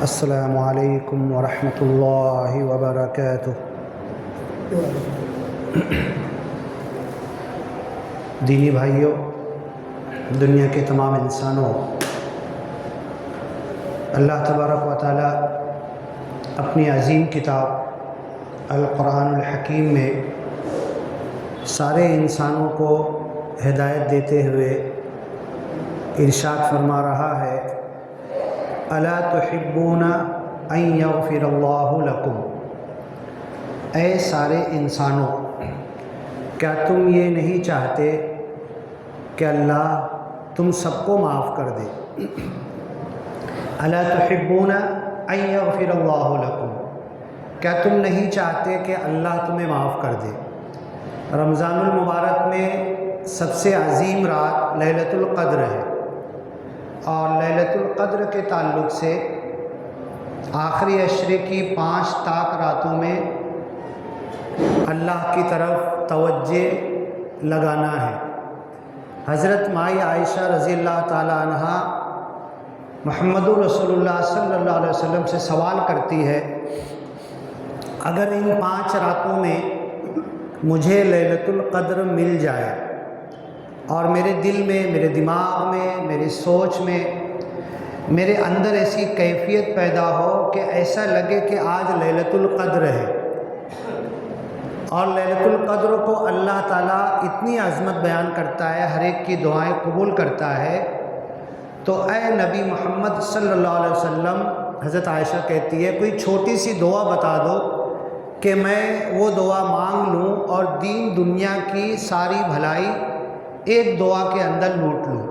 السلام علیکم ورحمۃ اللہ وبرکاتہ۔ دینی بھائیوں، دنیا کے تمام انسانوں، اللہ تبارک و تعالی اپنی عظیم کتاب القرآن الحکیم میں سارے انسانوں کو ہدایت دیتے ہوئے ارشاد فرما رہا ہے، الا تحبون ان یغفر اللہ لکم، اے سارے انسانوں، کیا تم یہ نہیں چاہتے کہ اللہ تم سب کو معاف کر دے؟ الا تحبون ان یغفر اللہ لکم، کیا تم نہیں چاہتے کہ اللہ تمہیں معاف کر دے؟ رمضان المبارک میں سب سے عظیم رات لیلۃ القدر ہے، اور لیلۃ القدر کے تعلق سے آخری عشرے کی 5 طاق راتوں میں اللہ کی طرف توجہ لگانا ہے۔ حضرت مائی عائشہ رضی اللہ تعالی عنہ محمد رسول اللہ صلی اللہ علیہ وسلم سے سوال کرتی ہے، اگر ان 5 راتوں میں مجھے لیلۃ القدر مل جائے اور میرے دل میں، میرے دماغ میں، میری سوچ میں، میرے اندر ایسی کیفیت پیدا ہو کہ ایسا لگے کہ آج لیلۃ القدر ہے، اور لیلۃ القدر کو اللہ تعالیٰ اتنی عظمت بیان کرتا ہے، ہر ایک کی دعائیں قبول کرتا ہے، تو اے نبی محمد صلی اللہ علیہ وسلم، حضرت عائشہ کہتی ہے، کوئی چھوٹی سی دعا بتا دو کہ میں وہ دعا مانگ لوں اور دین دنیا کی ساری بھلائی ایک دعا کے اندر لوٹ لوں۔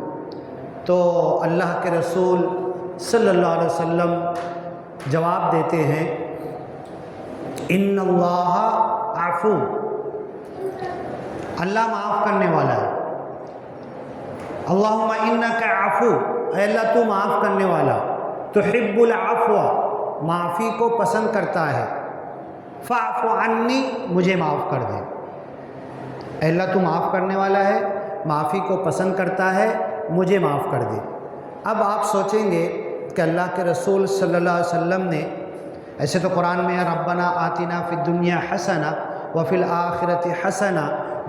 تو اللہ کے رسول صلی اللہ علیہ وسلم جواب دیتے ہیں، ان اللہ عفو، اللہ معاف کرنے والا ہے۔ اللہم انک عفو، اے اللہ تو معاف کرنے والا، تحب العفو، معافی کو پسند کرتا ہے، فاعف عنی، مجھے معاف کر دے۔ اے اللہ تو معاف کرنے والا ہے، معافی کو پسند کرتا ہے، مجھے معاف کر دے۔ اب آپ سوچیں گے کہ اللہ کے رسول صلی اللہ علیہ وسلم نے، ایسے تو قرآن میں ربنا آتنا فی الدنیا حسنہ وفی الآخرۃ حسنہ،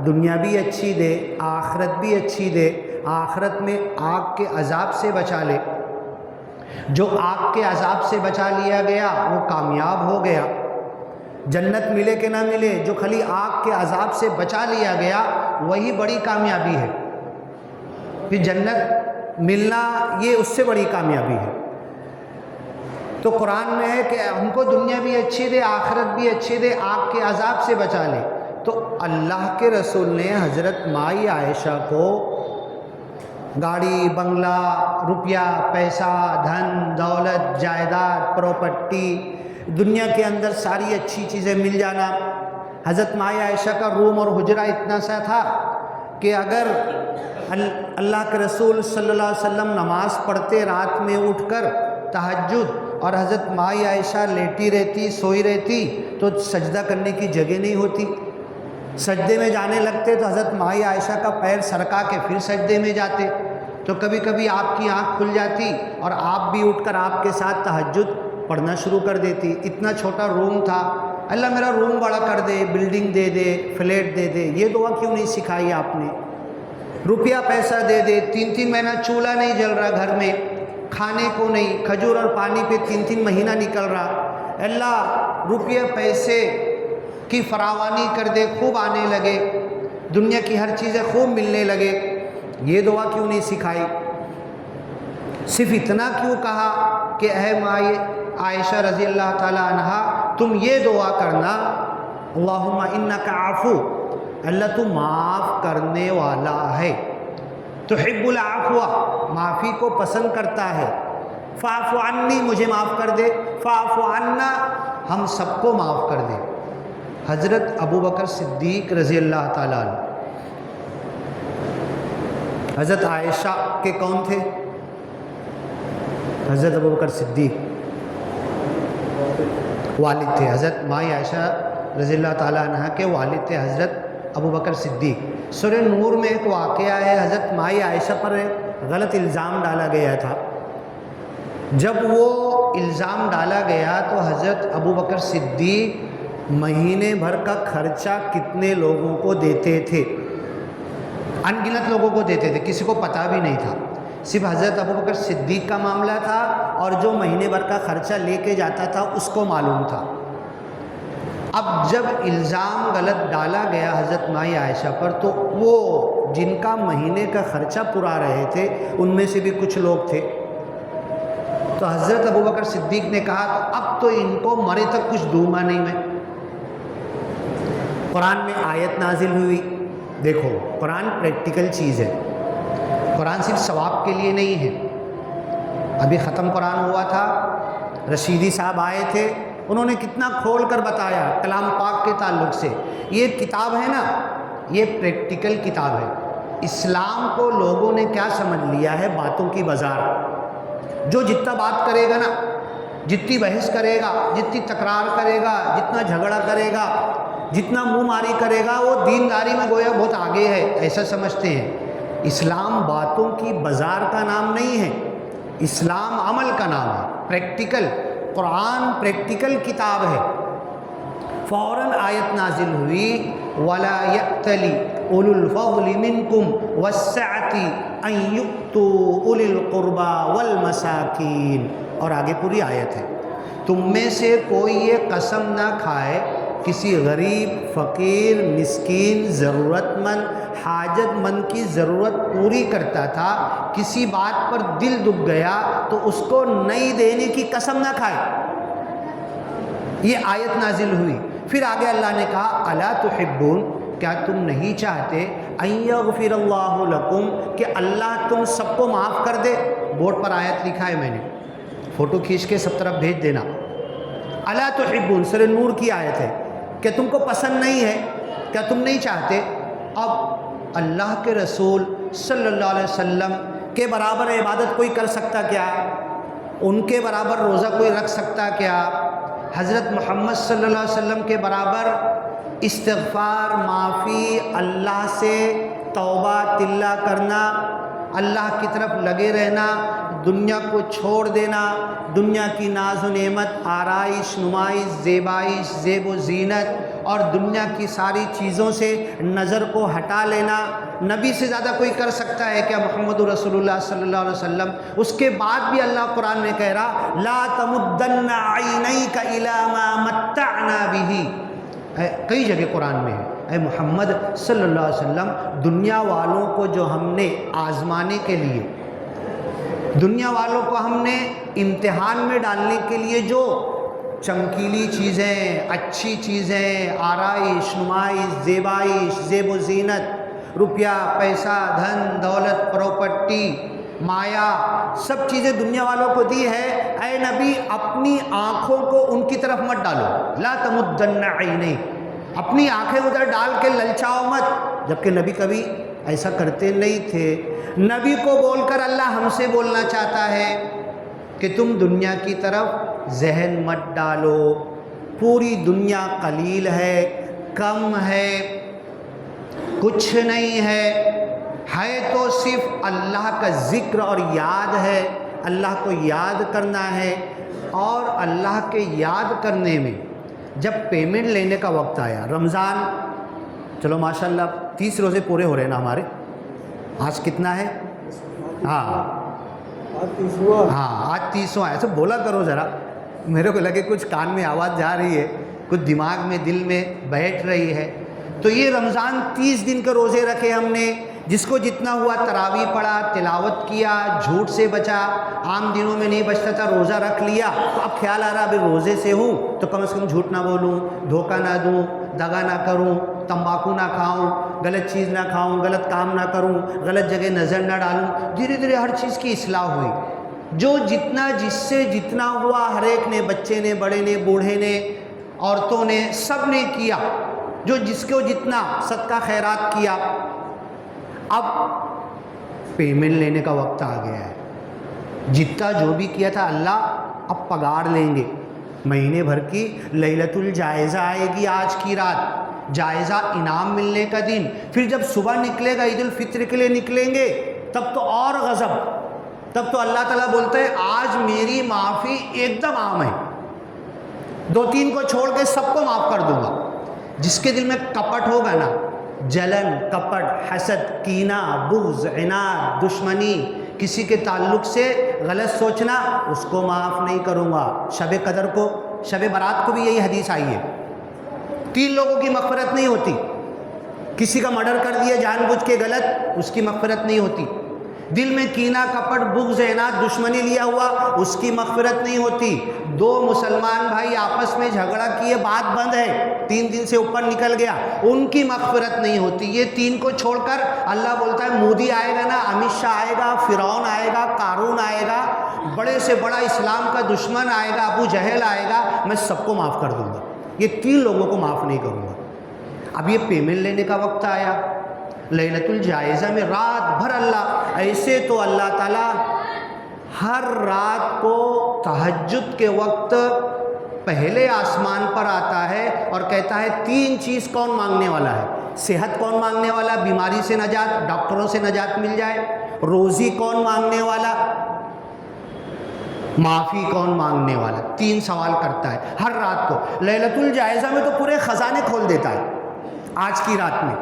دنیا بھی اچھی دے، آخرت بھی اچھی دے، آخرت میں آگ کے عذاب سے بچا لے۔ جو آگ کے عذاب سے بچا لیا گیا وہ کامیاب ہو گیا، جنت ملے کہ نہ ملے، جو خالی آگ کے عذاب سے بچا لیا گیا وہی بڑی کامیابی ہے، پھر جنت ملنا یہ اس سے بڑی کامیابی ہے۔ تو قرآن میں ہے کہ ہم کو دنیا بھی اچھی دے، آخرت بھی اچھی دے، آگ کے عذاب سے بچا لے۔ تو اللہ کے رسول نے حضرت مائی عائشہ کو گاڑی، بنگلہ، روپیہ، پیسہ، دھن دولت، جائیداد، پراپرٹی، دنیا کے اندر ساری اچھی چیزیں مل جانا، حضرت مائی عائشہ کا روم اور حجرہ اتنا سا تھا کہ اگر اللہ کے رسول صلی اللہ علیہ وسلم نماز پڑھتے رات میں اٹھ کر تہجد، اور حضرت مائی عائشہ لیٹی رہتی، سوئی رہتی، تو سجدہ کرنے کی جگہ نہیں ہوتی، سجدے میں جانے لگتے تو حضرت مائی عائشہ کا پیر سرکا کے پھر سجدے میں جاتے، تو کبھی کبھی آپ کی آنکھ کھل جاتی اور آپ بھی اٹھ کر آپ کے ساتھ تہجد پڑھنا شروع کر دیتی۔ اتنا چھوٹا روم تھا، اللہ میرا روم بڑا کر دے، بلڈنگ دے دے، فلیٹ دے دے، یہ دعا کیوں نہیں سکھائی آپ نے؟ روپیہ پیسہ دے دے، 3 مہینہ چولہا نہیں جل رہا گھر میں، کھانے کو نہیں، کھجور اور پانی پہ 3 مہینہ نکل رہا، اللہ روپیہ پیسے کی فراوانی کر دے، خوب آنے لگے، دنیا کی ہر چیزیں خوب ملنے لگے، یہ دعا کیوں نہیں سکھائی؟ صرف اتنا کیوں کہا کہ اے مائی عائشہ رضی اللہ تعالی عنہ تم یہ دعا کرنا، اللہم انک عفو، اللہ تو معاف کرنے والا ہے، تحب العفو، معافی کو پسند کرتا ہے، فاعف عنی مجھے معاف کر دے، فاعف عنا ہم سب کو معاف کر دے۔ حضرت ابو بکر صدیق رضی اللہ تعالیٰ عنہ حضرت عائشہ کے کون تھے؟ حضرت ابو بکر صدیق والد تھے، حضرت مائی عائشہ رضی اللہ تعالیٰ عنہ کے والد تھے حضرت ابو بکر صدیق۔ سورہ نور میں ایک واقعہ ہے، حضرت مائی عائشہ پر غلط الزام ڈالا گیا تھا۔ جب وہ الزام ڈالا گیا تو حضرت ابو بکر صدیق مہینے بھر کا خرچہ کتنے لوگوں کو دیتے تھے؟ ان گنت لوگوں کو دیتے تھے، کسی کو پتہ بھی نہیں تھا، صرف حضرت ابو بکر صدیق کا معاملہ تھا، اور جو مہینے بھر کا خرچہ لے کے جاتا تھا اس کو معلوم تھا۔ اب جب الزام غلط ڈالا گیا حضرت مائی عائشہ پر، تو وہ جن کا مہینے کا خرچہ پورا رہے تھے ان میں سے بھی کچھ لوگ تھے، تو حضرت ابو بکر صدیق نے کہا تو اب تو ان کو مرے تک کچھ دوں گا نہیں میں۔ قرآن میں آیت نازل ہوئی، دیکھو قرآن پریکٹیکل چیز ہے، قرآن صرف ثواب کے لیے نہیں ہے۔ ابھی ختم قرآن ہوا تھا، رشیدی صاحب آئے تھے، انہوں نے کتنا کھول کر بتایا کلام پاک کے تعلق سے۔ یہ کتاب ہے نا، یہ پریکٹیکل کتاب ہے۔ اسلام کو لوگوں نے کیا سمجھ لیا ہے؟ باتوں کی بازار۔ جو جتنا بات کرے گا نا، جتنی بحث کرے گا، جتنی تکرار کرے گا، جتنا جھگڑا کرے گا، جتنا منہ ماری کرے گا، وہ دینداری میں گویا بہت آگے ہے، ایسا سمجھتے ہیں۔ اسلام باتوں کی بازار کا نام نہیں ہے، اسلام عمل کا نام ہے، پریکٹیکل۔ قرآن پریکٹیکل کتاب ہے۔ فوراً آیت نازل ہوئی وَلَا يَأْتَلِ أُولُو الْفَضْلِ مِنْكُمْ وَالسَّعَةِ أَنْ يُؤْتُوا أُولِي الْقُرْبَى وَالْمَسَاكِينَ، اور آگے پوری آیت ہے، تم میں سے کوئی یہ قسم نہ کھائے کسی غریب، فقیر، مسکین، ضرورت مند، حاجت مند کی ضرورت پوری کرتا تھا، کسی بات پر دل دکھ گیا تو اس کو نہیں دینے کی قسم نہ کھائے۔ یہ آیت نازل ہوئی، پھر آگے اللہ نے کہا الا تحبون، کیا تم نہیں چاہتے ان یغفر اللہ لکم، کہ اللہ تم سب کو معاف کر دے؟ بورڈ پر آیت لکھا ہے میں نے، فوٹو کھینچ کے سب طرف بھیج دینا۔ الا تحبون سورہ نور کی آیت ہے، کہ تم کو پسند نہیں ہے، کیا تم نہیں چاہتے؟ اب اللہ کے رسول صلی اللہ علیہ وسلم کے برابر عبادت کوئی کر سکتا کیا؟ ان کے برابر روزہ کوئی رکھ سکتا کیا؟ حضرت محمد صلی اللہ علیہ وسلم کے برابر استغفار، معافی، اللہ سے توبہ طلّہ کرنا، اللہ کی طرف لگے رہنا، دنیا کو چھوڑ دینا، دنیا کی ناز و نعمت، آرائش، نمائش، زیبائش، زیب و زینت اور دنیا کی ساری چیزوں سے نظر کو ہٹا لینا، نبی سے زیادہ کوئی کر سکتا ہے کیا؟ محمد رسول اللہ صلی اللہ علیہ وسلم۔ اس کے بعد بھی اللہ قرآن میں کہہ رہا لا تمدن عینیک الی ما متعنا بہ، کئی جگہ قرآن میں ہے، اے محمد صلی اللہ علیہ وسلم، دنیا والوں کو جو ہم نے آزمانے کے لیے، دنیا والوں کو ہم نے امتحان میں ڈالنے کے لیے جو چمکیلی چیزیں، اچھی چیزیں، آرائش، نمائش، زیبائش، زیب و زینت، روپیہ، پیسہ، دھن دولت، پراپرٹی، مایا، سب چیزیں دنیا والوں کو دی ہے، اے نبی اپنی آنکھوں کو ان کی طرف مت ڈالو، لا تمدن عینیک، اپنی آنکھیں ادھر ڈال کے للچاؤ مت، جبکہ نبی کبھی ایسا کرتے نہیں تھے۔ نبی کو بول کر اللہ ہم سے بولنا چاہتا ہے کہ تم دنیا کی طرف ذہن مت ڈالو، پوری دنیا قلیل ہے، کم ہے، کچھ نہیں ہے تو صرف اللہ کا ذکر اور یاد ہے، اللہ کو یاد کرنا ہے، اور اللہ کے یاد کرنے میں جب پیمنٹ لینے کا وقت آیا، رمضان چلو ماشاءاللہ 30 روزے پورے ہو رہے ہیں نا ہمارے، آج کتنا ہے؟ ہاں آج 30واں، ایسے بولا کرو ذرا، میرے کو لگے کچھ کان میں آواز جا رہی ہے، کچھ دماغ میں دل میں بیٹھ رہی ہے۔ تو یہ رمضان 30 دن کے روزے رکھے ہم نے، جس کو جتنا ہوا تراویح پڑھا، تلاوت کیا، جھوٹ سے بچا، عام دنوں میں نہیں بچتا تھا، روزہ رکھ لیا، تو اب خیال آ رہا ابھی روزے سے ہوں تو کم از کم جھوٹ نہ بولوں، دھوکہ نہ دوں، دغا نہ کروں، تمباکو نہ کھاؤں، غلط چیز نہ کھاؤں، غلط کام نہ کروں، غلط جگہ نظر نہ ڈالوں۔ دھیرے دھیرے ہر چیز کی اصلاح ہوئی، جو جتنا جس سے جتنا ہوا ہر ایک نے، بچے نے، بڑے نے، بوڑھے نے، عورتوں نے، سب نے کیا، جو جس کو جتنا صدقہ خیرات کیا۔ اب پیمنٹ لینے کا وقت آ گیا ہے، جتنا جو بھی کیا تھا اللہ اب پگار لیں گے۔ مہینے بھر کی لیلۃ الجائزہ آئے گی، آج کی رات جائزہ انعام ملنے کا دن۔ پھر جب صبح نکلے گا، عید الفطر کے لیے نکلیں گے، تب تو اور غضب، تب تو اللہ تعالیٰ بولتے ہیں آج میری معافی ایک دم عام ہے، 2-3 کو چھوڑ کے سب کو معاف کر دوں گا۔ جس کے دل میں کپٹ ہوگا نا، جلن، کپٹ، حسد، کینہ، بغض، عناد، دشمنی، کسی کے تعلق سے غلط سوچنا، اس کو معاف نہیں کروں گا۔ شب قدر کو، شب برات کو بھی یہی حدیث آئی ہے، 3 لوگوں کی مغفرت نہیں ہوتی۔ کسی کا مرڈر کر دیا جان بوجھ کے غلط، اس کی مغفرت نہیں ہوتی۔ دل میں کینہ، کپٹ، بغض، عناد، دشمنی لیا ہوا، اس کی مغفرت نہیں ہوتی۔ 2 مسلمان بھائی آپس میں جھگڑا کیے، بات بند ہے، 3 دن سے اوپر نکل گیا، ان کی مغفرت نہیں ہوتی۔ یہ 3 کو چھوڑ کر اللہ بولتا ہے مودی آئے گا نا، امت شاہ آئے گا، فرعون آئے گا، قارون آئے گا، بڑے سے بڑا اسلام کا دشمن آئے گا، ابو جہل آئے گا، میں سب کو معاف کر دوں گا، یہ 3 لوگوں کو معاف نہیں کروں گا۔ اب یہ پیمنٹ لینے کا وقت آیا لیلۃ الجائزہ میں، رات بھر اللہ، ایسے تو اللہ تعالیٰ ہر رات کو تہجد کے وقت پہلے آسمان پر آتا ہے اور کہتا ہے 3 چیز کون مانگنے والا ہے؟ صحت کون مانگنے والا؟ بیماری سے نجات، ڈاکٹروں سے نجات مل جائے۔ روزی کون مانگنے والا؟ معافی کون مانگنے والا؟ 3 سوال کرتا ہے ہر رات کو۔ لیلۃ الجائزہ میں تو پورے خزانے کھول دیتا ہے۔ آج کی رات میں،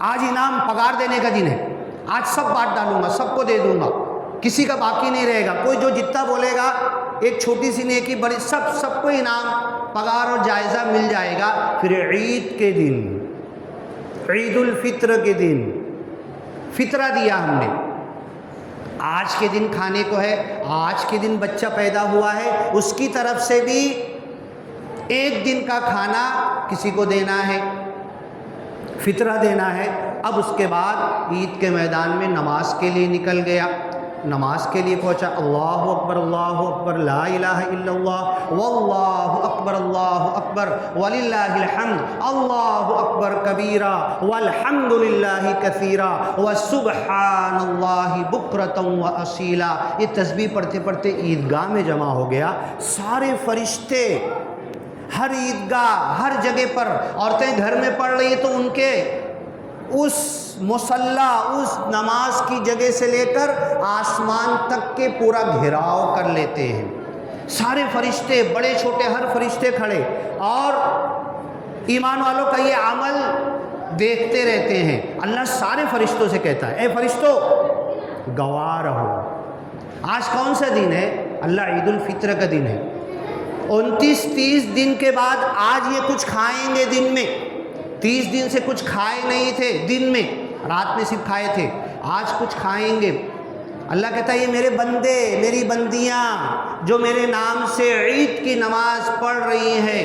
آج انعام پگار دینے کا دن ہے، آج سب بانٹ ڈالوں گا، سب کو دے دوں گا، کسی کا باقی نہیں رہے گا۔ کوئی جو جتنا بولے گا، ایک چھوٹی سی نیکی بڑی، سب کو انعام، پگار اور جائزہ مل جائے گا۔ پھر عید کے دن، عید الفطر کے دن فطرہ دیا ہم نے، آج کے دن کھانے کو ہے، آج کے دن بچہ پیدا ہوا ہے، اس کی طرف سے بھی 1 دن کا کھانا کسی کو دینا ہے، فطرہ دینا ہے۔ اب اس کے بعد عید کے میدان میں نماز کے لیے نکل گیا، نماز کے لیے پہنچا، اللہ اکبر لا الہ الا اللہ واللہ اکبر وللہ الحمد، اللہ اکبر کبیرا والحمد للہ کثیرا وسبحان اللہ بکرۃ واصیلا۔ یہ تسبیح پڑھتے پڑھتے عیدگاہ میں جمع ہو گیا، سارے فرشتے ہر عیدگاہ، ہر جگہ پر، عورتیں گھر میں پڑھ رہی ہیں تو ان کے اس مصلی، اس نماز کی جگہ سے لے کر آسمان تک کے پورا گھیراؤ کر لیتے ہیں، سارے فرشتے، بڑے چھوٹے ہر فرشتے کھڑے، اور ایمان والوں کا یہ عمل دیکھتے رہتے ہیں۔ اللہ سارے فرشتوں سے کہتا ہے اے فرشتوں گواہ رہو۔ آج کون سا دن ہے؟ اللہ عید الفطر کا دن ہے۔ 29-30 دن کے بعد آج یہ کچھ کھائیں گے دن میں، 30 دن سے کچھ کھائے نہیں تھے دن میں، رات میں صرف کھائے تھے، آج کچھ کھائیں گے۔ اللہ کہتا ہے یہ میرے بندے، میری بندیاں جو میرے نام سے عید کی نماز پڑھ رہی ہیں،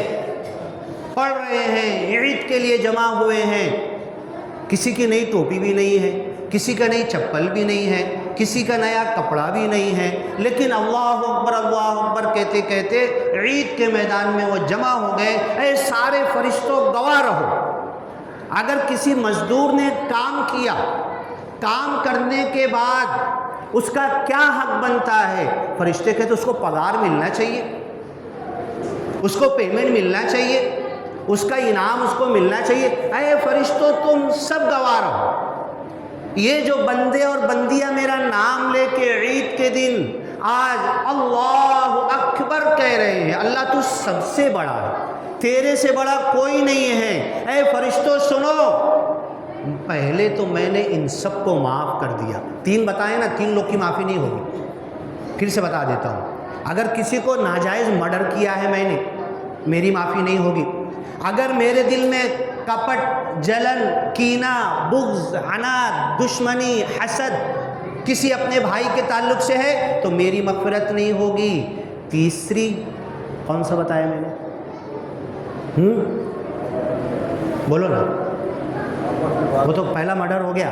پڑھ رہے ہیں، عید کے لیے جمع ہوئے ہیں، کسی کی نئی ٹوپی بھی نہیں ہے، کسی کا نئی چپل بھی نہیں ہے، کسی کا نیا کپڑا بھی نہیں ہے، لیکن اللہ اکبر کہتے کہتے عید کے میدان میں وہ جمع ہو گئے۔ اے سارے فرشتوں گواہ رہو، اگر کسی مزدور نے کام کیا، کام کرنے کے بعد اس کا کیا حق بنتا ہے؟ فرشتے کہتے اس کو پگار ملنا چاہیے، اس کو پیمنٹ ملنا چاہیے، اس کا انعام اس کو ملنا چاہیے۔ اے فرشتوں تم سب گواہ رہو، یہ جو بندے اور بندیاں میرا نام لے کے عید کے دن آج اللہ اکبر کہہ رہے ہیں، اللہ تو سب سے بڑا ہے، تیرے سے بڑا کوئی نہیں ہے۔ اے فرشتوں سنو، پہلے تو میں نے ان سب کو معاف کر دیا۔ 3 بتائے نا، 3 لوگ کی معافی نہیں ہوگی۔ پھر سے بتا دیتا ہوں، اگر کسی کو ناجائز مرڈر کیا ہے میں نے، میری معافی نہیں ہوگی۔ اگر میرے دل میں کپٹ، جلن، کینہ، بغض، عناد، دشمنی، حسد کسی اپنے بھائی کے تعلق سے ہے تو میری مغفرت نہیں ہوگی۔ تیسری کون سا بتایا میں نے؟ بولو نا، وہ تو پہلا مرڈر ہو گیا،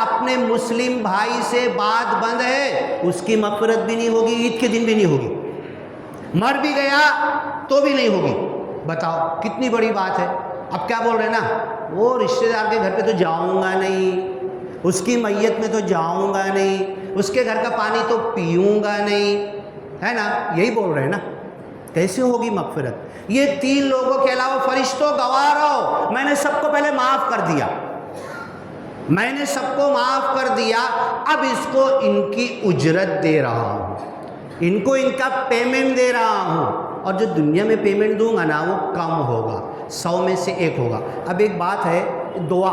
اپنے مسلم بھائی سے بات بند ہے، اس کی مغفرت بھی نہیں ہوگی، عید کے دن بھی نہیں ہوگی، مر بھی گیا تو بھی نہیں ہوگی۔ بتاؤ کتنی بڑی بات ہے۔ اب کیا بول رہے ہیں نا، وہ رشتہ دار کے گھر پہ تو جاؤں گا نہیں، اس کی میت میں تو جاؤں گا نہیں، اس کے گھر کا پانی تو پیوں گا نہیں، ہے نا، یہی بول رہے ہیں نا۔ کیسے ہوگی مغفرت؟ یہ 3 لوگوں کے علاوہ فرشتوں گواہ رہو، میں نے سب کو پہلے معاف کر دیا، میں نے سب کو معاف کر دیا، اب اس کو ان کی اجرت دے رہا ہوں، ان کو ان کا پیمنٹ دے رہا ہوں، اور جو دنیا میں پیمنٹ دوں گا نا وہ کم ہوگا، 100 میں سے 1 ہوگا۔ اب ایک بات ہے، دعا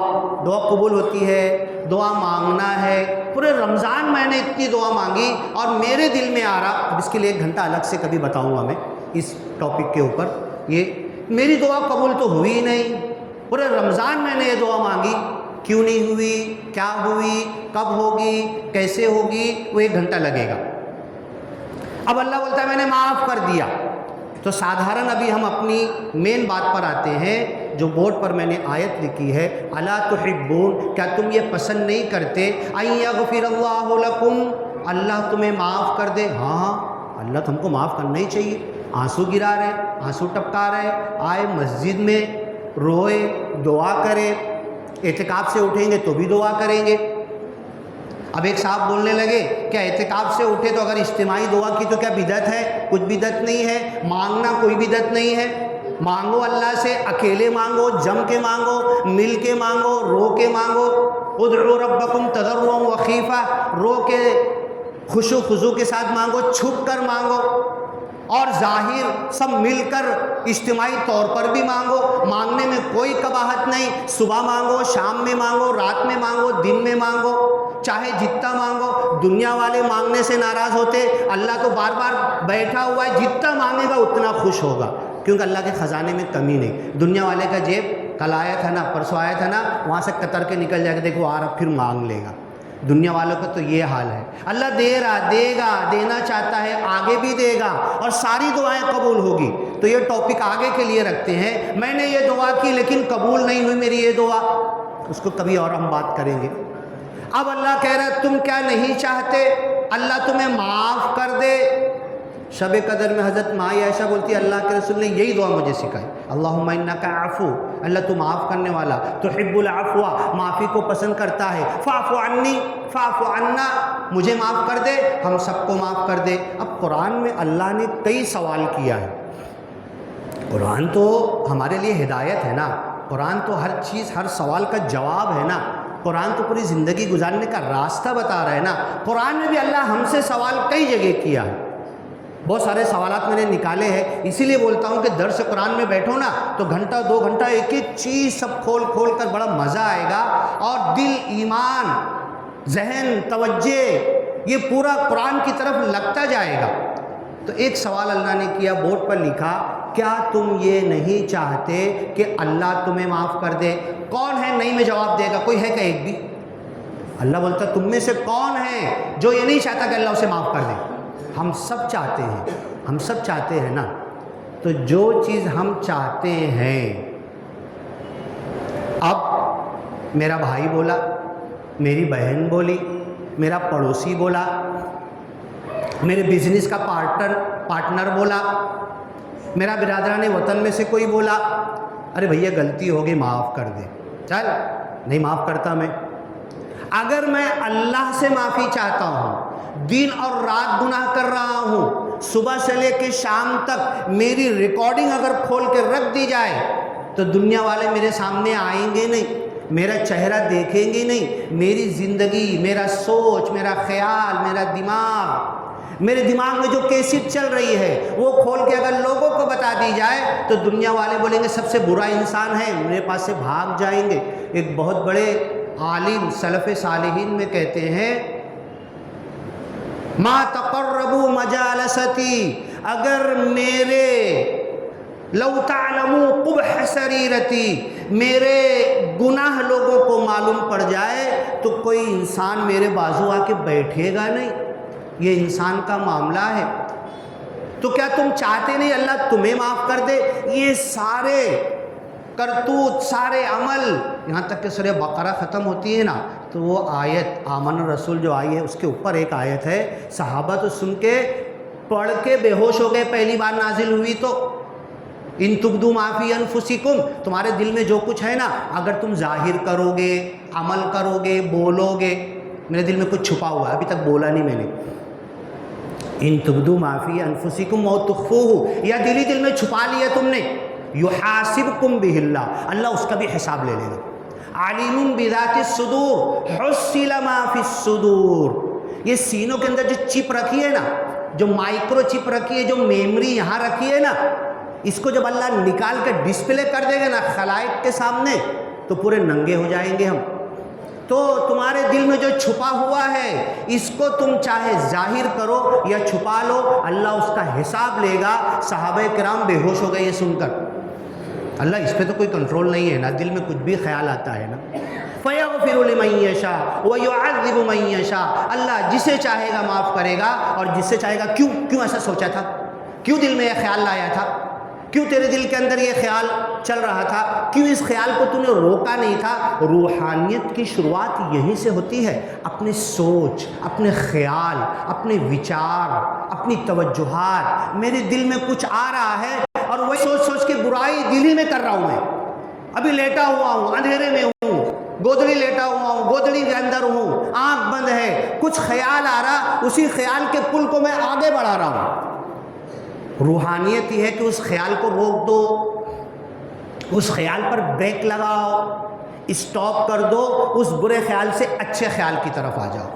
قبول ہوتی ہے، دعا مانگنا ہے۔ پورے رمضان میں نے اتنی دعا مانگی اور میرے دل میں آ رہا، اب اس کے لیے 1 گھنٹہ الگ سے کبھی بتاؤں گا میں اس ٹاپک کے اوپر، یہ میری دعا قبول تو ہوئی ہی نہیں۔ پورے رمضان میں نے یہ دعا مانگی، کیوں نہیں ہوئی، کیا ہوئی، کب ہوگی، کیسے ہوگی، وہ 1 گھنٹہ لگے گا۔ اب اللہ بولتا ہے میں نے معاف کر دیا، تو سادھارن ابھی ہم اپنی مین بات پر آتے ہیں، جو بورڈ پر میں نے آیت لکھی ہے، الا تحبون، کیا تم یہ پسند نہیں کرتے، ان یغفر اللہ لکم، اللہ تمہیں معاف کر دے؟ ہاں اللہ تم کو معاف کرنا ہی چاہیے۔ آنسو گرا رہے، آنسو ٹپکا رہے، آئے مسجد میں روئے، دعا کرے، اعتکاف سے اٹھیں گے تو بھی دعا کریں گے۔ اب ایک صاحب بولنے لگے کیا اعتکاف سے اٹھے تو اگر اجتماعی دعا کی تو کیا بدعت ہے؟ کچھ بدعت نہیں ہے، مانگنا کوئی بدعت نہیں ہے، مانگو اللہ سے، اکیلے مانگو، جم کے مانگو، مل کے مانگو، رو کے مانگو، ادعوا ربکم تضرعا وخیفہ، رو کے خشوع خضوع کے ساتھ مانگو، چھپ کر مانگو، اور ظاہر سب مل کر اجتماعی طور پر بھی مانگو۔ مانگنے میں کوئی قباحت نہیں، صبح مانگو، شام میں مانگو، رات میں مانگو، دن میں مانگو، چاہے جتنا مانگو۔ دنیا والے مانگنے سے ناراض ہوتے، اللہ تو بار بار بیٹھا ہوا ہے، جتنا مانگے گا اتنا خوش ہوگا، کیونکہ اللہ کے خزانے میں کمی نہیں۔ دنیا والے کا جیب کل آیا تھا نا، پرسوں آیا تھا نا، وہاں سے کتر کے نکل جائے گا، دیکھو آ رہا، پھر مانگ لے گا۔ دنیا والوں کا تو یہ حال ہے۔ اللہ دے رہا، دے گا، دینا چاہتا ہے، آگے بھی دے گا، اور ساری دعائیں قبول ہوگی۔ تو یہ ٹاپک آگے کے لیے رکھتے ہیں، میں نے یہ دعا کی لیکن قبول نہیں ہوئی میری یہ دعا، اس کو کبھی اور ہم بات کریں گے۔ اب اللہ کہہ رہا ہے تم کیا نہیں چاہتے اللہ تمہیں معاف کر دے؟ شب قدر میں حضرت ماں عائشہ بولتی ہے اللہ کے رسول نے یہی دعا مجھے سکھائی، اللہم انک عفو، اللہ تو معاف کرنے والا، تحب العفو، معافی کو پسند کرتا ہے، فاعف عنی، فاعف عنا، مجھے معاف کر دے، ہم سب کو معاف کر دے۔ اب قرآن میں اللہ نے کئی سوال کیا ہے، قرآن تو ہمارے لیے ہدایت ہے نا، قرآن تو ہر چیز، ہر سوال کا جواب ہے نا، قرآن تو پوری زندگی گزارنے کا راستہ بتا رہا ہے نا۔ قرآن میں بھی اللہ ہم سے سوال کئی جگہ کیا ہے، بہت سارے سوالات میں نے نکالے ہیں، اسی لیے بولتا ہوں کہ درس قرآن میں بیٹھو نا تو گھنٹہ 2 گھنٹہ ایک ایک چیز سب کھول کھول کر بڑا مزہ آئے گا، اور دل، ایمان، ذہن، توجہ یہ پورا قرآن کی طرف لگتا جائے گا۔ تو ایک سوال اللہ نے کیا، بورڈ پر لکھا، کیا تم یہ نہیں چاہتے کہ اللہ تمہیں معاف کر دے؟ کون ہے نہیں میں جواب دے گا؟ کوئی ہے کہ ایک بھی؟ اللہ بولتا تم میں سے کون ہے جو یہ نہیں چاہتا کہ اللہ اسے معاف کر دے؟ ہم سب چاہتے ہیں، ہم سب چاہتے ہیں نا۔ تو جو چیز ہم چاہتے ہیں، اب میرا بھائی بولا، میری بہن بولی، میرا پڑوسی بولا، میرے بزنس کا پارٹنر بولا، میرا برادران وطن میں سے کوئی بولا، ارے بھیا غلطی ہوگی معاف کر دے، چل نہیں معاف کرتا میں۔ اگر میں اللہ سے معافی چاہتا ہوں، دن اور رات گناہ کر رہا ہوں، صبح سے لے کے شام تک میری ریکارڈنگ اگر کھول کے رکھ دی جائے تو دنیا والے میرے سامنے آئیں گے نہیں، میرا چہرہ دیکھیں گے نہیں، میری زندگی، میرا سوچ، میرا خیال، میرا دماغ، میرے دماغ میں جو کیسٹ چل رہی ہے وہ کھول کے اگر لوگوں کو بتا دی جائے تو دنیا والے بولیں گے سب سے برا انسان ہے، میرے پاس سے بھاگ جائیں گے۔ ایک بہت بڑے عالم سلف صالحین میں کہتے ہیں، ما تقربوا مجالستی، اگر میرے لو تعلموا قبح سریرتی، میرے گناہ لوگوں کو معلوم پڑ جائے تو کوئی انسان میرے بازو آ کے بیٹھے گا نہیں، یہ انسان کا معاملہ ہے۔ تو کیا تم چاہتے نہیں اللہ تمہیں معاف کر دے؟ یہ سارے کرتوت، سارے عمل، یہاں تک کہ سورہ بقرہ ختم ہوتی ہے نا تو وہ آیت آمن الرسول جو آئی ہے اس کے اوپر ایک آیت ہے، صحابہ تو سن کے پڑھ کے بے ہوش ہو گئے، پہلی بار نازل ہوئی تو ان تبدو ما فی انفسکم، تمہارے دل میں جو کچھ ہے نا اگر تم ظاہر کرو گے، عمل کرو گے، بولو گے، میرے دل میں کچھ چھپا ہوا ہے ابھی تک بولا نہیں میں نے، ان تبدو ما فی انفسکم او تخفوہ، یا دل میں چھپا لیا تم نے، یحاسبکم بہ اللہ، اللہ اس کا بھی حساب لے لے گا، علیم بذات الصدور، حصل ما فی الصدور، یہ سینوں کے اندر جو چپ رکھی ہے نا، جو مائکرو چپ رکھی ہے، جو میموری یہاں رکھی ہے نا، اس کو جب اللہ نکال کے ڈسپلے کر دے گا نا خلائق کے سامنے تو پورے ننگے ہو جائیں گے ہم۔ تو تمہارے دل میں جو چھپا ہوا ہے اس کو تم چاہے ظاہر کرو یا چھپا لو، اللہ اس کا حساب لے گا۔ صحابہ کرام بے ہوش ہو گئے یہ سن کر، اللہ اس پہ تو کوئی کنٹرول نہیں ہے نا، دل میں کچھ بھی خیال آتا ہے نا۔ فَيَغْفِرُ لِمَن يَشَاءُ وَيُعَذِّبُ مَن يَشَاءُ، اللہ جسے چاہے گا معاف کرے گا اور جس سے چاہے گا۔ کیوں ایسا سوچا تھا؟ کیوں دل میں یہ خیال لایا تھا؟ کیوں تیرے دل کے اندر یہ خیال چل رہا تھا؟ کیوں اس خیال کو تو نے روکا نہیں تھا؟ روحانیت کی شروعات یہیں سے ہوتی ہے، اپنی سوچ، اپنے خیال، اپنے وچار، اپنی توجہات۔ میرے دل میں کچھ آ رہا ہے اور وہی سوچ کے برائی دل ہی میں کر رہا ہوں، میں ابھی لیٹا ہوا ہوں، اندھیرے میں ہوں، گودڑی لیٹا ہوا ہوں، گودڑی کے اندر ہوں، آنکھ بند ہے، کچھ خیال آ رہا، اسی خیال کے پل کو میں آگے بڑھا رہا ہوں۔ روحانیت یہ ہے کہ اس خیال کو روک دو، اس خیال پر بریک لگاؤ، اسٹاپ کر دو، اس برے خیال سے اچھے خیال کی طرف آ جاؤ۔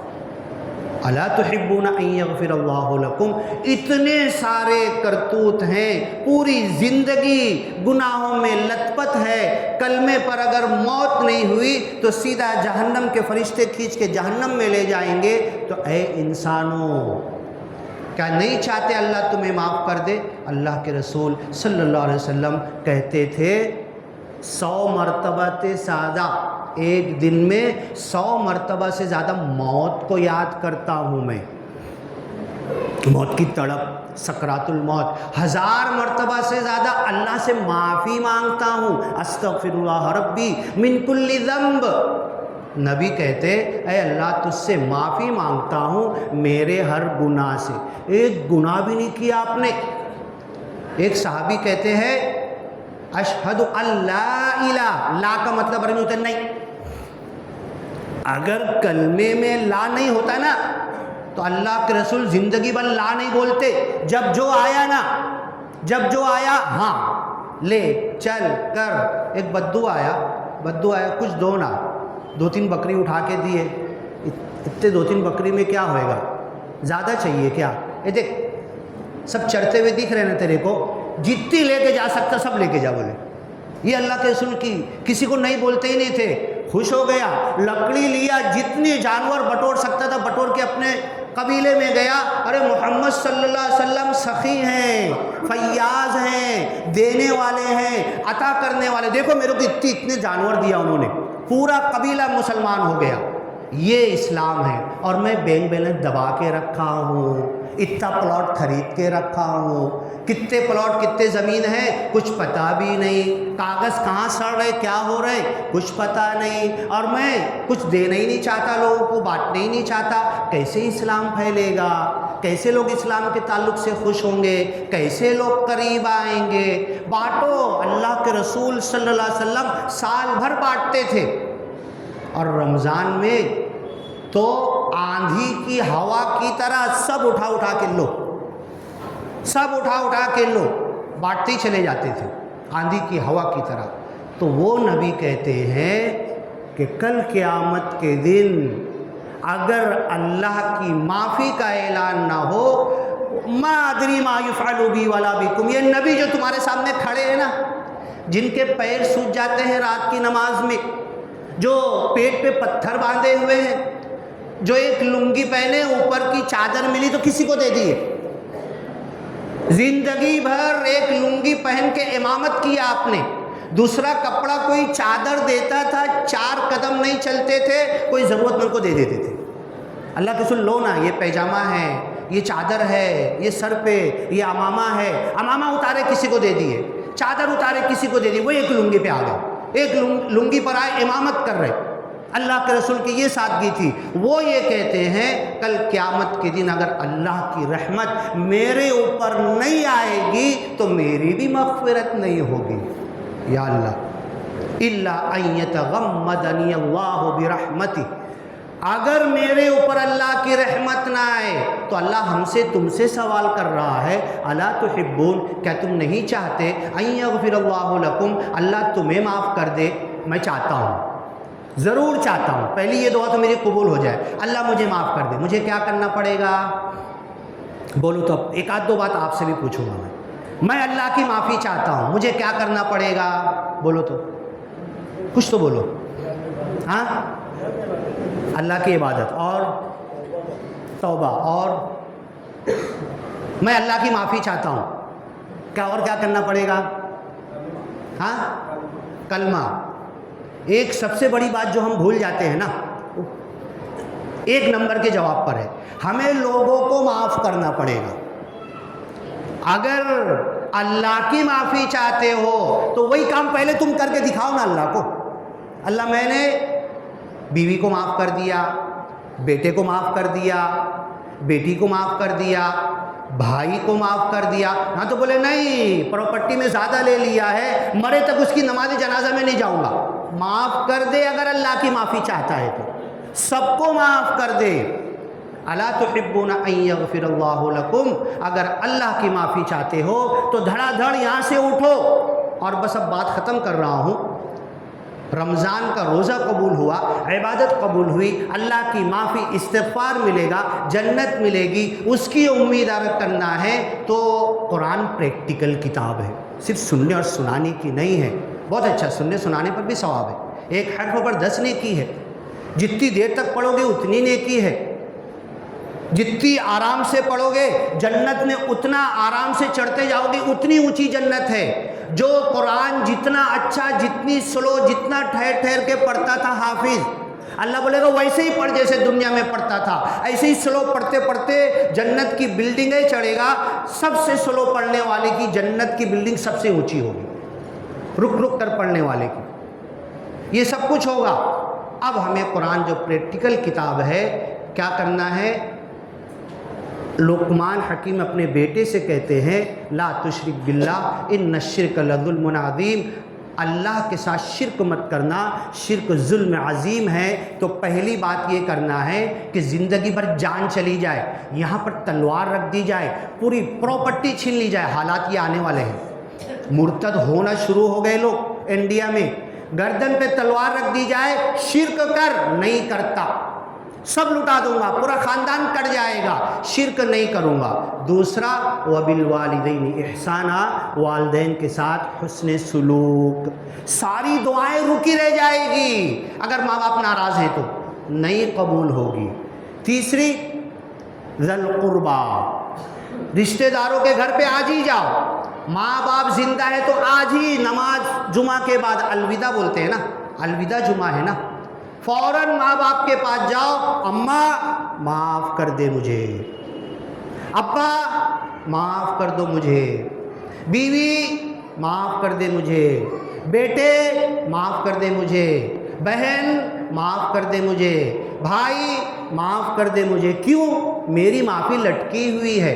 الا تحبون ان یغفر اللہ لکم، اتنے سارے کرتوت ہیں، پوری زندگی گناہوں میں لت پت ہے، کلمے پر اگر موت نہیں ہوئی تو سیدھا جہنم کے فرشتے کھینچ کے جہنم میں لے جائیں گے۔ تو اے انسانوں، کیا نہیں چاہتے اللہ تمہیں معاف کر دے؟ اللہ کے رسول صلی اللہ علیہ وسلم کہتے تھے 100 مرتبہ زیادہ، ایک دن میں 100 مرتبہ سے زیادہ موت کو یاد کرتا ہوں میں، موت کی تڑپ، سکرات الموت، 1000 مرتبہ سے زیادہ اللہ سے معافی مانگتا ہوں، استغفر اللہ ربی من کل ذنب۔ نبی کہتے اے اللہ تجھ سے معافی مانگتا ہوں میرے ہر گناہ سے، ایک گناہ بھی نہیں کیا آپ نے۔ ایک صحابی کہتے ہیں اشہد ان لا الہ، لا کا مطلب عربی ہوتا ہے نہیں، اگر کلمے میں لا نہیں ہوتا نا تو اللہ کے رسول زندگی بھر لا نہیں بولتے، جب جو آیا نا، جب جو آیا ہاں لے چل کر، ایک بدو آیا کچھ دو نا، 2-3 بکری اٹھا کے دیے، اتنے 2-3 بکری میں کیا ہوئے گا؟ زیادہ چاہیے کیا؟ اے دیکھ سب چرتے ہوئے دکھ رہے نا تیرے کو، جتنی لے کے جا سکتا سب لے کے جا بولے۔ یہ اللہ کے رسول کی کسی کو نہیں بولتے ہی نہیں تھے، خوش ہو گیا، لکڑی لیا، جتنے جانور بٹور سکتا تھا بٹور کے اپنے قبیلے میں گیا۔ ارے محمد صلی اللہ علیہ وسلم سخی ہیں، فیاض ہیں، دینے والے ہیں، عطا کرنے والے، دیکھو میرے کو اتنے جانور دیا انہوں نے، پورا قبیلہ مسلمان ہو گیا۔ یہ اسلام ہے، اور میں بینک بیلنس دبا کے رکھا ہوں، اتنا پلاٹ خرید کے رکھا ہوں، کتنے پلاٹ کتنے زمین ہے کچھ پتہ بھی نہیں، کاغذ کہاں سڑ رہے کیا ہو رہے کچھ پتہ نہیں، اور میں کچھ دینا ہی نہیں چاہتا، لوگوں کو بانٹنا ہی نہیں چاہتا۔ کیسے اسلام پھیلے گا؟ کیسے لوگ اسلام کے تعلق سے خوش ہوں گے؟ کیسے لوگ قریب آئیں گے؟ بانٹو۔ اللہ کے رسول صلی اللہ علیہ وسلم سال بھر بانٹتے تھے، اور رمضان میں تو آندھی کی ہوا کی طرح سب اٹھا اٹھا کے لو، سب اٹھا اٹھا کے لو، بانٹتے ہی چلے جاتے تھے آندھی کی ہوا کی طرح۔ تو وہ نبی کہتے ہیں کہ کل قیامت کے دن اگر اللہ کی معافی کا اعلان نہ ہو، ما ادری ما یفعل بی ولا بکم، یہ نبی جو تمہارے سامنے کھڑے ہیں نا، جن کے پیر سوج جاتے ہیں رات کی نماز میں، جو پیٹ پہ پتھر باندھے ہوئے ہیں، جو ایک لنگی پہنے اوپر کی چادر ملی تو کسی کو دے دیے، زندگی بھر ایک لنگی پہن کے امامت کیا آپ نے، دوسرا کپڑا کوئی چادر دیتا تھا 4 قدم نہیں چلتے تھے، کوئی ضرورت مند کو دے دیتے تھے۔ اللہ کے رسول لو نا، یہ پیجامہ ہے، یہ چادر ہے، یہ سر پہ یہ امامہ ہے، امامہ اتارے کسی کو دے دیے، چادر اتارے کسی کو دے دی، وہ ایک لنگی پہ آ گئے، ایک لنگی پر آئے امامت کر رہے۔ اللہ کے رسول کی یہ سادگی تھی۔ وہ یہ کہتے ہیں کل قیامت کے دن اگر اللہ کی رحمت میرے اوپر نہیں آئے گی تو میری بھی مغفرت نہیں ہوگی۔ یا اللہ الا ان یتغمدنی اللہ برحمتہ، اگر میرے اوپر اللہ کی رحمت نہ آئے تو اللہ ہم سے تم سے سوال کر رہا ہے، الا تحبون، کیا تم نہیں چاہتے ان یغفر اللہ لکم، اللہ تمہیں معاف کر دے؟ میں چاہتا ہوں، ضرور چاہتا ہوں، پہلی یہ دعا تو میری قبول ہو جائے، اللہ مجھے معاف کر دے۔ مجھے کیا کرنا پڑے گا؟ بولو تو ایک آدھ دو بات آپ سے بھی پوچھوں گا میں اللہ کی معافی چاہتا ہوں، مجھے کیا کرنا پڑے گا؟ بولو تو، کچھ تو بولو۔ ہاں، اللہ کی عبادت اور توبہ، اور میں اللہ کی معافی چاہتا ہوں، کیا اور کیا کرنا پڑے گا؟ ہاں، کلمہ۔ ایک سب سے بڑی بات جو ہم بھول جاتے ہیں نا، ایک نمبر کے جواب پر ہے، ہمیں لوگوں کو معاف کرنا پڑے گا۔ اگر اللہ کی معافی چاہتے ہو تو وہی کام پہلے تم کر کے دکھاؤ نا اللہ کو۔ اللہ میں نے بیوی کو معاف کر دیا، بیٹے کو معاف کر دیا، بیٹی کو معاف کر دیا، بھائی کو معاف کر دیا۔ ہاں تو بولے نہیں، پراپرٹی میں زیادہ لے لیا ہے، مرے تک اس کی نماز جنازہ میں نہیں جاؤں گا۔ معاف کر دے اگر اللہ کی معافی چاہتا ہے تو، سب کو معاف کر دے۔ الا تحبون ان یغفر اللہ لکم، اگر اللہ کی معافی چاہتے ہو تو دھڑا دھڑ یہاں سے اٹھو۔ اور بس اب بات ختم کر رہا ہوں۔ رمضان کا روزہ قبول ہوا، عبادت قبول ہوئی، اللہ کی معافی، استغفار ملے گا، جنت ملے گی، اس کی امید اگر کرنا ہے تو قرآن پریکٹیکل کتاب ہے، صرف سننے اور سنانے کی نہیں ہے۔ بہت اچھا، سننے سنانے پر بھی ثواب ہے، ایک حرف پر 10 نیکی ہے، جتنی دیر تک پڑھو گے اتنی نیکی ہے، جتنی آرام سے پڑھو گے جنت میں اتنا آرام سے چڑھتے جاؤ گے، اتنی اونچی جنت ہے۔ جو قرآن جتنا اچھا، جتنی سلو، جتنا ٹھہر ٹھہر کے پڑھتا تھا حافظ، اللہ بولے گا ویسے ہی پڑھ جیسے دنیا میں پڑھتا تھا، ایسے ہی سلو پڑھتے پڑھتے جنت کی بلڈنگیں چڑھے گا۔ سب سے سلو پڑھنے والے کی جنت کی بلڈنگ سب سے اونچی ہوگی، رک رک کر پڑھنے والے کی۔ یہ سب کچھ ہوگا۔ اب ہمیں قرآن جو پریکٹیکل کتاب ہے، کیا کرنا ہے؟ لقمان حکیم اپنے بیٹے سے کہتے ہیں لا تشرک باللہ ان الشرک لظلم عظیم، اللہ کے ساتھ شرک مت کرنا، شرک ظلم عظیم ہے۔ تو پہلی بات یہ کرنا ہے کہ زندگی بھر جان چلی جائے، یہاں پر تلوار رکھ دی جائے، پوری پراپرٹی چھین لی جائے، حالات یہ آنے والے ہیں۔ مرتد ہونا شروع ہو گئے لوگ انڈیا میں، گردن پہ تلوار رکھ دی جائے، شرک کر، نہیں کرتا، سب لٹا دوں گا، پورا خاندان کٹ جائے گا، شرک نہیں کروں گا۔ دوسرا وبالوالدین احسانا، والدین کے ساتھ حسن سلوک۔ ساری دعائیں رکی رہ جائے گی، اگر ماں باپ ناراض ہیں تو نہیں قبول ہوگی۔ تیسری ذی القربہ، رشتہ داروں کے گھر پہ آج ہی جاؤ، ماں باپ زندہ ہے تو آج ہی نماز جمعہ کے بعد الوداع بولتے ہیں نا، الوداع جمعہ ہے نا، فوراً ماں باپ کے پاس جاؤ، اماں معاف کر دے مجھے، ابا معاف کر دو مجھے، بیوی معاف کر دے مجھے، بیٹے معاف کر دے مجھے، بہن معاف کر دے مجھے، بھائی معاف کر دے مجھے۔ کیوں؟ میری معافی لٹکی ہوئی ہے۔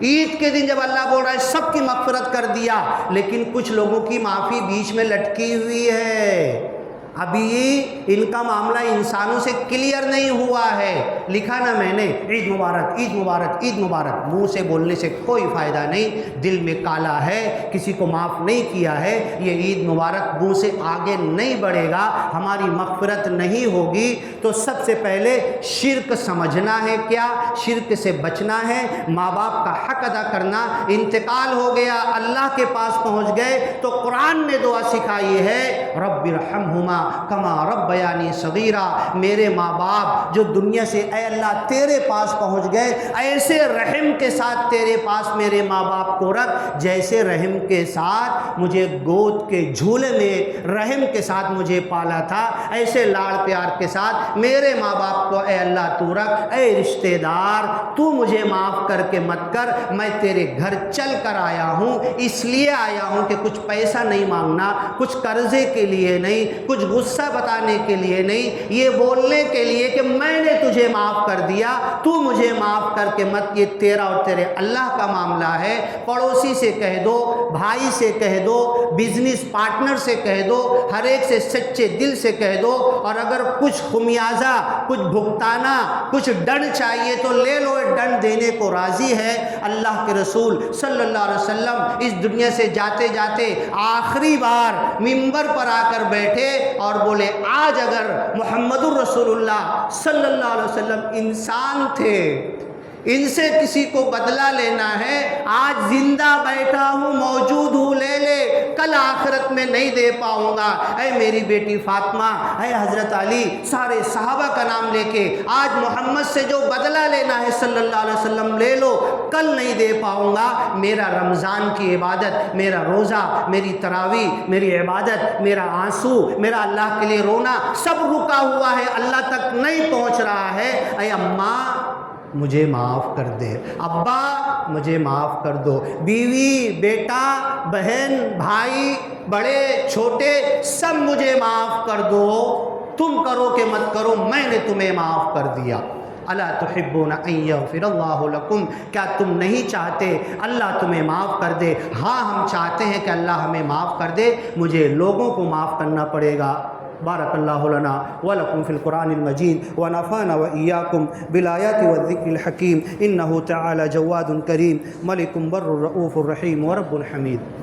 عید کے دن جب اللہ بول رہا ہے سب کی مغفرت کر دیا، لیکن کچھ لوگوں کی معافی بیچ میں لٹکی ہوئی ہے، ابھی ان کا معاملہ انسانوں سے کلیئر نہیں ہوا ہے۔ لکھا نا میں نے عید مبارک، عید مبارک، عید مبارک، منہ سے بولنے سے کوئی فائدہ نہیں، دل میں کالا ہے، کسی کو معاف نہیں کیا ہے، یہ عید مبارک منہ سے آگے نہیں بڑھے گا، ہماری مغفرت نہیں ہوگی۔ تو سب سے پہلے شرک سمجھنا ہے، کیا شرک سے بچنا ہے، ماں باپ کا حق ادا کرنا۔ انتقال ہو گیا، اللہ کے پاس پہنچ گئے تو قرآن نے دعا سکھائی ہے رب ارحمہما کما ربیانی صغیرا، میرے ماں باپ جو دنیا سے اے اللہ تیرے پاس پہنچ گئے، ایسے رحم کے ساتھ تیرے پاس میرے ماں باپ کو رکھ جیسے رحم کے ساتھ مجھے گود کے جھولے میں رحم کے ساتھ مجھے پالا تھا، ایسے لاڑ پیار کے ساتھ میرے ماں باپ کو اے اللہ تو رکھ۔ اے رشتہ دار تو مجھے معاف کر کے مت کر، میں تیرے گھر چل کر آیا ہوں، اس لیے آیا ہوں کہ کچھ پیسہ نہیں مانگنا، کچھ قرضے کے لیے نہیں، کچھ غصہ بتانے کے لیے نہیں، یہ بولنے کے لیے کہ میں نے تجھے معاف کر دیا، تو مجھے معاف کر کے مت۔ یہ تیرا اور تیرے اللہ کا معاملہ ہے، پڑوسی سے کہہ دو، بھائی سے کہہ دو، بزنس پارٹنر سے کہہ دو، ہر ایک سے سچے دل سے کہہ دو، اور اگر کچھ خمیازہ، کچھ بھگتانا، کچھ ڈنڈ چاہیے تو لے لو، ڈنڈ دینے کو راضی ہے۔ اللہ کے رسول صلی اللہ علیہ وسلم اس دنیا سے جاتے جاتے آخری بار منبر پر آ کر بیٹھے اور بولے آج اگر محمد الرسول اللہ صلی اللہ علیہ وسلم انسان تھے، ان سے کسی کو بدلہ لینا ہے، آج زندہ بیٹھا ہوں، موجود ہوں، لے لے، کل آخرت میں نہیں دے پاؤں گا۔ اے میری بیٹی فاطمہ، اے حضرت علی، سارے صحابہ کا نام لے کے آج محمد سے جو بدلہ لینا ہے صلی اللہ علیہ وسلم لے لو، کل نہیں دے پاؤں گا۔ میرا رمضان کی عبادت، میرا روزہ، میری تراویح، میری عبادت، میرا آنسو، میرا اللہ کے لیے رونا سب رکا ہوا ہے، اللہ تک نہیں پہنچ رہا ہے۔ اے اماں مجھے معاف کر دے، ابا مجھے معاف کر دو، بیوی، بیٹا، بہن، بھائی، بڑے چھوٹے سب مجھے معاف کر دو، تم کرو کہ مت کرو میں نے تمہیں معاف کر دیا۔ الا تحبون ان یغفر اللہ لکم، کیا تم نہیں چاہتے اللہ تمہیں معاف کر دے؟ ہاں ہم چاہتے ہیں کہ اللہ ہمیں معاف کر دے، مجھے لوگوں کو معاف کرنا پڑے گا۔ بارک اللہ لنا ولکم فی القرآن المجید ونفعنا وإیاکم بالآیات والذکر الحکیم، انہ تعالی جواد کریم ملک بر رؤوف الرحیم ورب حمید۔